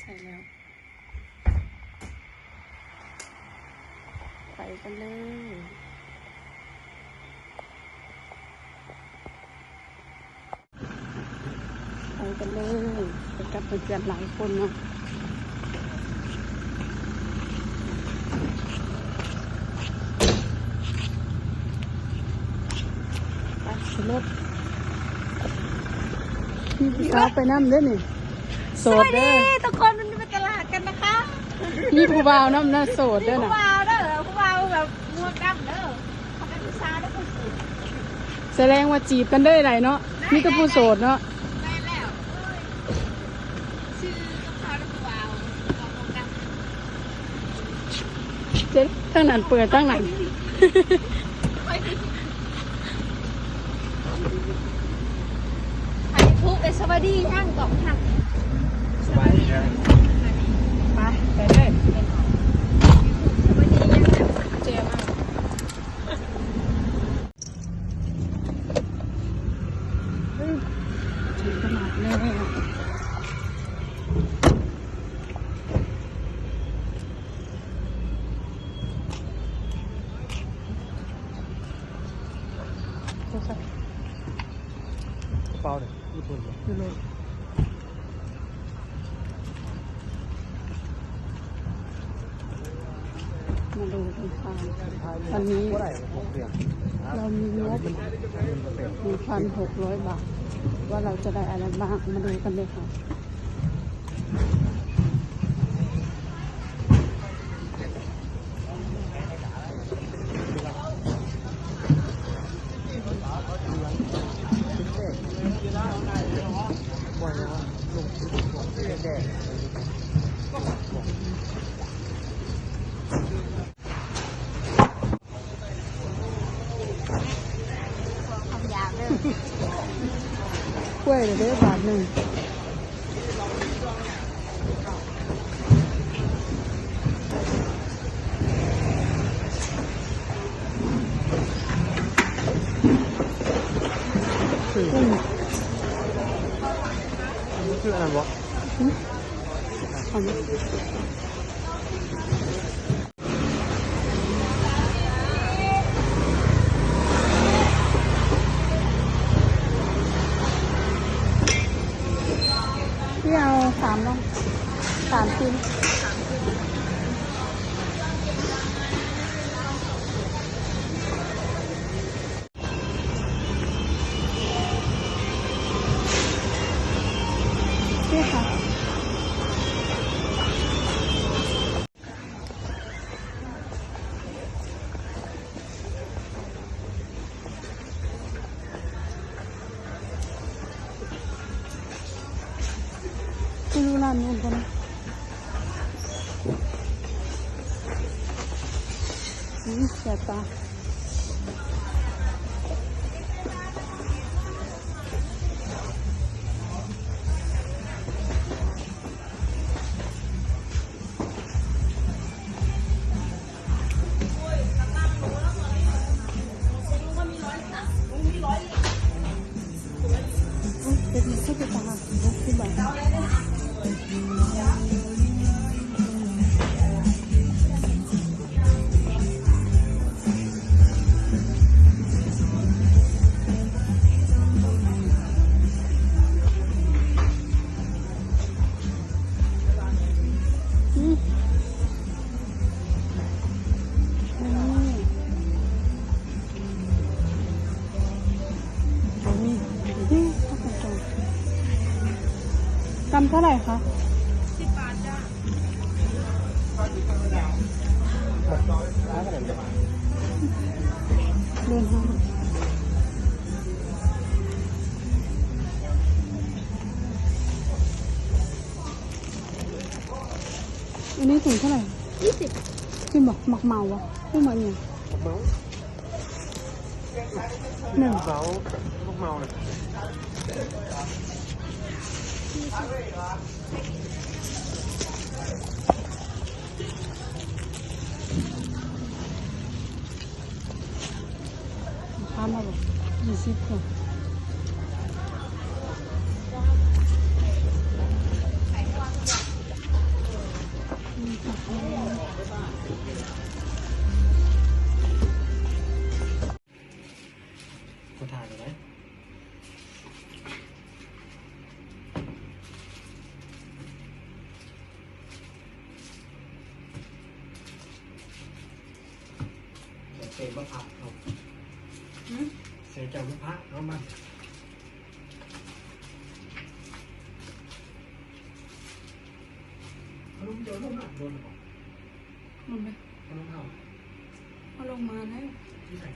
ใช่แล้วไปกันเลยไปกันเลยไปกับเพื่อนๆหลายคนเนาะไปขึ้นรถพี่สาวไปน้ำเด้อนี่โสดเด้อทุกคนมันไปตลาดกันนะคะมีผู้บ่าวน้ำน่าโสดเด้อ ผู้ น่ะ บ่าวเด้อผู้บ่าวแบบมัวดำเด้อเขาเป็นผู้ชายเด้อผู้สูง แสดงว่าจีบกันได้ไรเนาะมีแต่ผู้โสดเนาะได้แล้วชื่อลูกค้าและผู้บ่าวเราคงดำ เจ๊ตั้งนั้นเปิดตั้งนั้นไอ้ทุกไอ้สวัสดีย่างกล่องหัก สบายดีนะ ไปไปเลย สวัสดีย่างแบบ เจ๊มากถึงตลาดแล้วกระเป๋าเนี่ยญี่ปุ่นเลย ดูเลยมาดูกันค่ะตอนนี้ เท่าไหร่6 เดือน เรามีงบ 1,600 บาทว่าเราจะได้อะไรบ้างมาดูกันเลยค่ะว่าไงว่าลูกแดงคำยาวเด้อก ล้วยเด้อบาทหนึ่งกุ้ง ชื่ออะไรวะ อันนี้พี่เอา3 บ้าง3 ชิ้นพี่ค่ะไปดูร้านนู้นกันนะแสบตาเป็นสุดตาที่บ้านกำเท่าไหร่คะ10 บาทจ้า เดินห้างอันนี้ถุงเท่าไหร่20ที่บอกหมักเมาวะที่หมักเนี่ย เมา หนึ่ง เมาลูกเมาเลย ทานมาบอก20 คน มาพักเอา หืม เสียเจ้าลูกพระเอามันเอาลูกเจ้าลูกหนักโดนหรอ มันไป เอาลูกเท้า เอาลงมาแล้ว ที่ไหน